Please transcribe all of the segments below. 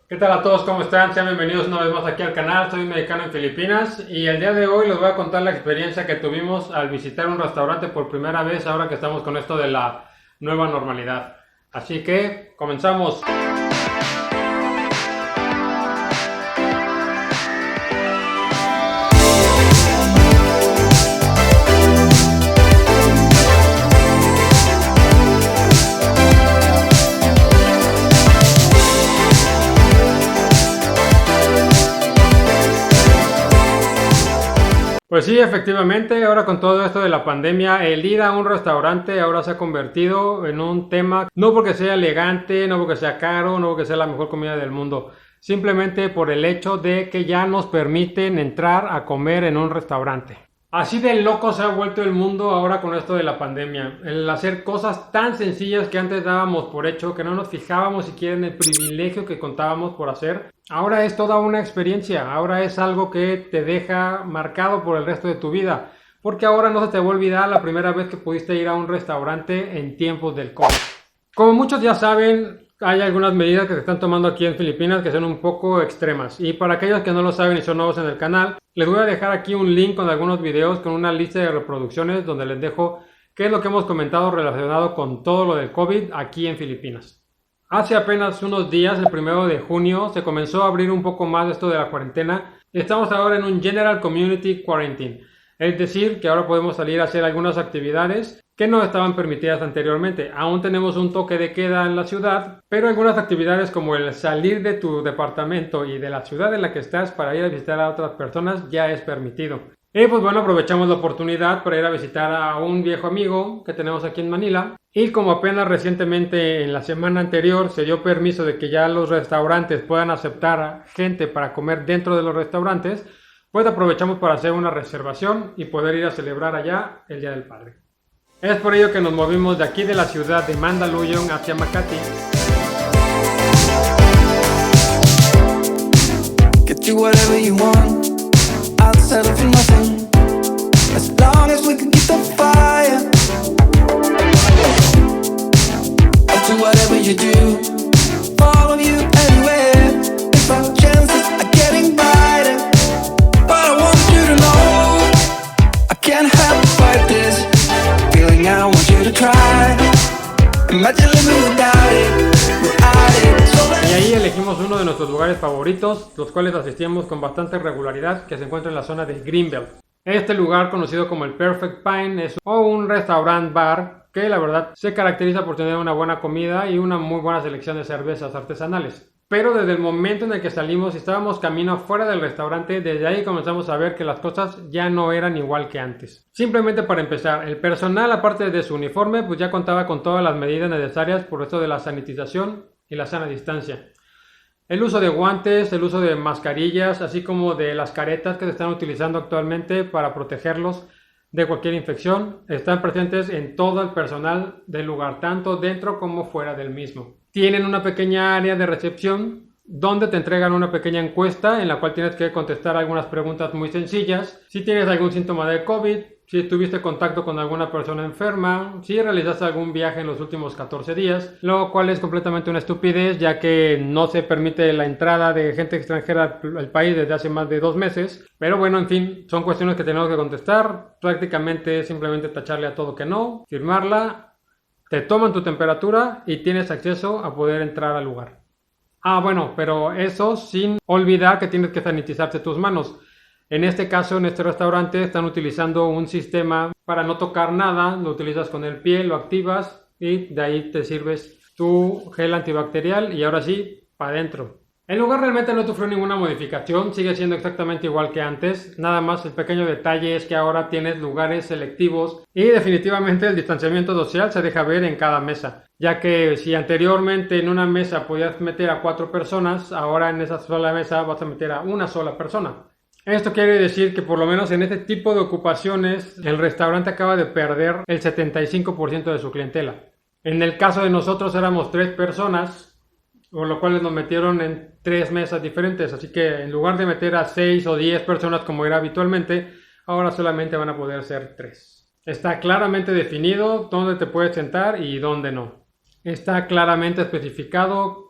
¿Qué tal a todos? ¿Cómo están? Sean bienvenidos una vez más aquí al canal. Soy mexicano en Filipinas y el día de hoy les voy a contar la experiencia que tuvimos al visitar un restaurante por primera vez ahora que estamos con esto de la nueva normalidad. Así que comenzamos. Pues sí, efectivamente, ahora con todo esto de la pandemia, el ir a un restaurante ahora se ha convertido en un tema, no porque sea elegante, no porque sea caro, no porque sea la mejor comida del mundo, simplemente por el hecho de que ya nos permiten entrar a comer en un restaurante. Así de loco se ha vuelto el mundo ahora con esto de la pandemia. El hacer cosas tan sencillas que antes dábamos por hecho, que no nos fijábamos siquiera en el privilegio que contábamos por hacer. Ahora es toda una experiencia, ahora es algo que te deja marcado por el resto de tu vida. Porque ahora no se te va a olvidar la primera vez que pudiste ir a un restaurante en tiempos del COVID. Como muchos ya saben, hay algunas medidas que se están tomando aquí en Filipinas que son un poco extremas. Y para aquellos que no lo saben y son nuevos en el canal, les voy a dejar aquí un link con algunos videos con una lista de reproducciones donde les dejo qué es lo que hemos comentado relacionado con todo lo del COVID aquí en Filipinas. Hace apenas unos días, el 1 de junio, se comenzó a abrir un poco más esto de la cuarentena. Estamos ahora en un General Community Quarantine. Es decir, que ahora podemos salir a hacer algunas actividades que no estaban permitidas anteriormente. Aún tenemos un toque de queda en la ciudad, pero algunas actividades como el salir de tu departamento y de la ciudad en la que estás para ir a visitar a otras personas ya es permitido. Y pues bueno, aprovechamos la oportunidad para ir a visitar a un viejo amigo que tenemos aquí en Manila. Y como apenas recientemente en la semana anterior se dio permiso de que ya los restaurantes puedan aceptar a gente para comer dentro de los restaurantes, pues aprovechamos para hacer una reservación y poder ir a celebrar allá el Día del Padre. Es por ello que nos movimos de aquí de la ciudad de Mandaluyong hacia Makati. Get you whatever you want. I'll settle for nothing. As long as we can keep the fire. I'll do whatever you do. Follow you anywhere. If our chances are getting brighter. But I want you to know I can't help but fight this feeling. I want you to try. Imagine living without it. Y ahí elegimos uno de nuestros lugares favoritos, los cuales asistimos con bastante regularidad, que se encuentra en la zona de Greenbelt. Este lugar, conocido como el Perfect Pine, es un restaurant bar que la verdad se caracteriza por tener una buena comida y una muy buena selección de cervezas artesanales. Pero desde el momento en el que salimos y estábamos camino afuera del restaurante, desde ahí comenzamos a ver que las cosas ya no eran igual que antes. Simplemente para empezar, el personal, aparte de su uniforme, pues ya contaba con todas las medidas necesarias por esto de la sanitización y la sana distancia. El uso de guantes, el uso de mascarillas, así como de las caretas que se están utilizando actualmente para protegerlos de cualquier infección, están presentes en todo el personal del lugar, tanto dentro como fuera del mismo. Tienen una pequeña área de recepción donde te entregan una pequeña encuesta en la cual tienes que contestar algunas preguntas muy sencillas. Si tienes algún síntoma de COVID, si tuviste contacto con alguna persona enferma, si realizaste algún viaje en los últimos 14 días, lo cual es completamente una estupidez ya que no se permite la entrada de gente extranjera al país desde hace más de 2 meses. Pero bueno, en fin, son cuestiones que tenemos que contestar. Prácticamente simplemente tacharle a todo que no, firmarla, te toman tu temperatura y tienes acceso a poder entrar al lugar. Ah, bueno, pero eso sin olvidar que tienes que sanitizarte tus manos. En este caso, en este restaurante están utilizando un sistema para no tocar nada, lo utilizas con el pie, lo activas y de ahí te sirves tu gel antibacterial y ahora sí, para adentro. El lugar realmente no sufrió ninguna modificación, sigue siendo exactamente igual que antes, nada más el pequeño detalle es que ahora tienes lugares selectivos y definitivamente el distanciamiento social se deja ver en cada mesa, ya que si anteriormente en una mesa podías meter a 4 personas, ahora en esa sola mesa vas a meter a una sola persona. Esto quiere decir que por lo menos en este tipo de ocupaciones el restaurante acaba de perder el 75% de su clientela. En el caso de nosotros éramos 3 personas, con lo cual nos metieron en 3 mesas diferentes, así que en lugar de meter a 6 o 10 personas como era habitualmente, ahora solamente van a poder ser 3. Está claramente definido dónde te puedes sentar y dónde no. Está claramente especificado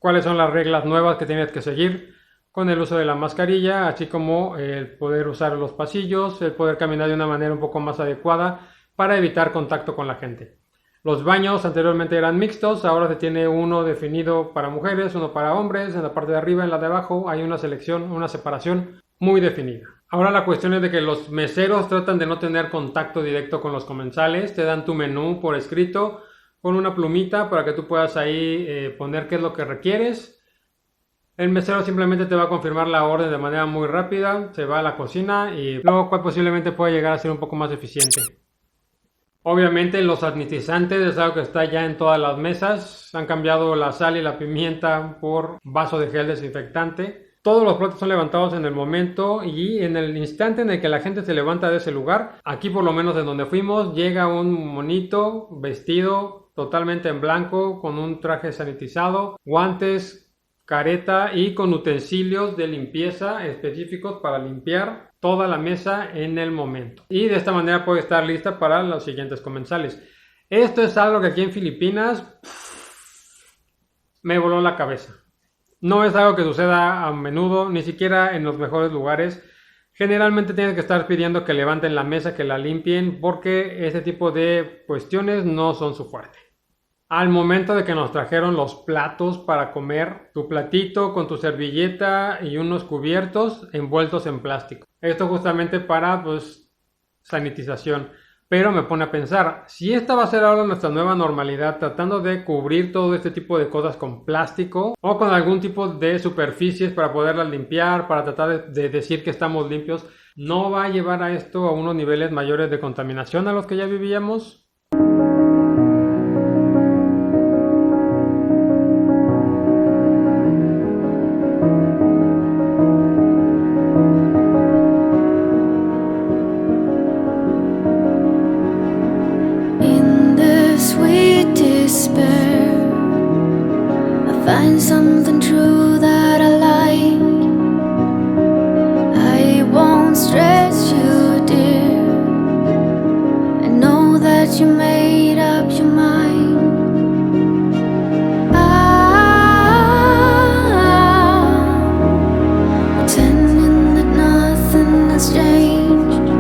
cuáles son las reglas nuevas que tienes que seguir con el uso de la mascarilla, así como el poder usar los pasillos, el poder caminar de una manera un poco más adecuada para evitar contacto con la gente. Los baños anteriormente eran mixtos, ahora se tiene uno definido para mujeres, uno para hombres, en la parte de arriba, en la de abajo hay una selección, una separación muy definida. Ahora la cuestión es de que los meseros tratan de no tener contacto directo con los comensales, te dan tu menú por escrito con una plumita para que tú puedas ahí poner qué es lo que requieres. El mesero simplemente te va a confirmar la orden de manera muy rápida, se va a la cocina y lo cual posiblemente puede llegar a ser un poco más eficiente. Obviamente los sanitizantes es algo que está ya en todas las mesas, han cambiado la sal y la pimienta por vaso de gel desinfectante. Todos los platos son levantados en el momento y en el instante en el que la gente se levanta de ese lugar, aquí por lo menos en donde fuimos, llega un monito vestido totalmente en blanco con un traje sanitizado, guantes, careta y con utensilios de limpieza específicos para limpiar toda la mesa en el momento. Y de esta manera puede estar lista para los siguientes comensales. Esto es algo que aquí en Filipinas me voló la cabeza. No es algo que suceda a menudo, ni siquiera en los mejores lugares. Generalmente tienes que estar pidiendo que levanten la mesa, que la limpien, porque este tipo de cuestiones no son su fuerte. Al momento de que nos trajeron los platos para comer, tu platito con tu servilleta y unos cubiertos envueltos en plástico. Esto justamente para, sanitización. Pero me pone a pensar, si esta va a ser ahora nuestra nueva normalidad, tratando de cubrir todo este tipo de cosas con plástico o con algún tipo de superficies para poderlas limpiar, para tratar de decir que estamos limpios, ¿no va a llevar a esto a unos niveles mayores de contaminación a los que ya vivíamos? Find something true that I like. I won't stress you, dear. I know that you made up your mind. Pretending that nothing has changed.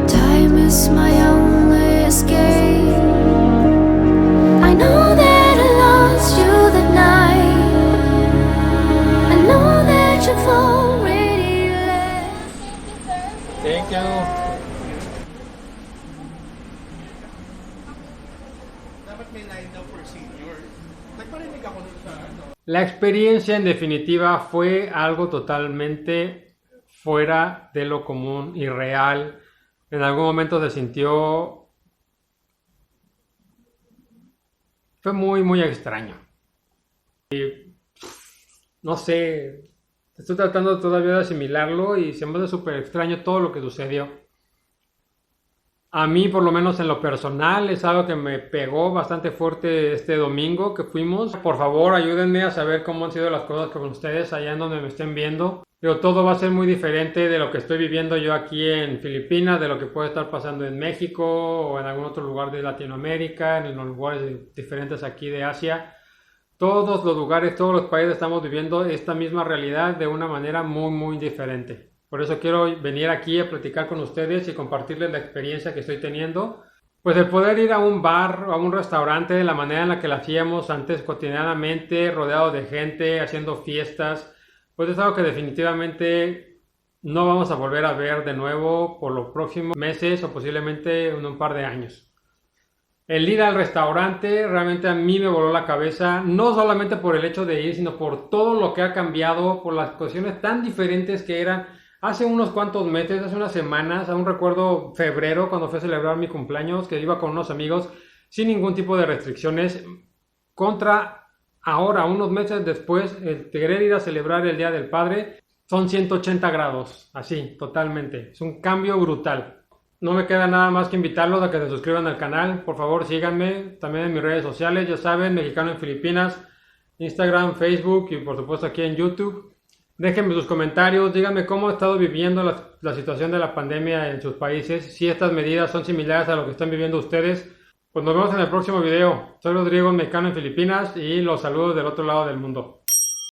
Time is my only escape. I know that I lost you that night. I know that you've already left. Thank you. Dapat may line daw for senior. Nagparinig ako dun sa ano. La experiencia en definitiva fue algo totalmente fuera de lo común y real. En algún momento se sintió... Fue muy, muy extraño. Y, no sé, estoy tratando todavía de asimilarlo y se me hace súper extraño todo lo que sucedió. A mí, por lo menos en lo personal, es algo que me pegó bastante fuerte este domingo que fuimos. Por favor, ayúdenme a saber cómo han sido las cosas con ustedes allá en donde me estén viendo. Pero todo va a ser muy diferente de lo que estoy viviendo yo aquí en Filipinas, de lo que puede estar pasando en México o en algún otro lugar de Latinoamérica, en los lugares diferentes aquí de Asia. Todos los lugares, todos los países estamos viviendo esta misma realidad de una manera muy, muy diferente. Por eso quiero venir aquí a platicar con ustedes y compartirles la experiencia que estoy teniendo. Pues el poder ir a un bar o a un restaurante de la manera en la que lo hacíamos antes cotidianamente, rodeado de gente, haciendo fiestas, pues es algo que definitivamente no vamos a volver a ver de nuevo por los próximos meses o posiblemente en un par de años. El ir al restaurante realmente a mí me voló la cabeza, no solamente por el hecho de ir, sino por todo lo que ha cambiado, por las cuestiones tan diferentes que eran hace unos cuantos meses, hace unas semanas. Aún recuerdo febrero cuando fui a celebrar mi cumpleaños, que iba con unos amigos sin ningún tipo de restricciones, contra ahora, unos meses después, el querer ir a celebrar el Día del Padre, son 180 grados, así, totalmente. Es un cambio brutal. No me queda nada más que invitarlos a que se suscriban al canal. Por favor, síganme también en mis redes sociales. Ya saben, Mexicano en Filipinas, Instagram, Facebook y por supuesto aquí en YouTube. Déjenme sus comentarios, díganme cómo ha estado viviendo la situación de la pandemia en sus países. Si estas medidas son similares a lo que están viviendo ustedes. Pues nos vemos en el próximo video. Soy Rodrigo, mexicano en Filipinas, y los saludos del otro lado del mundo.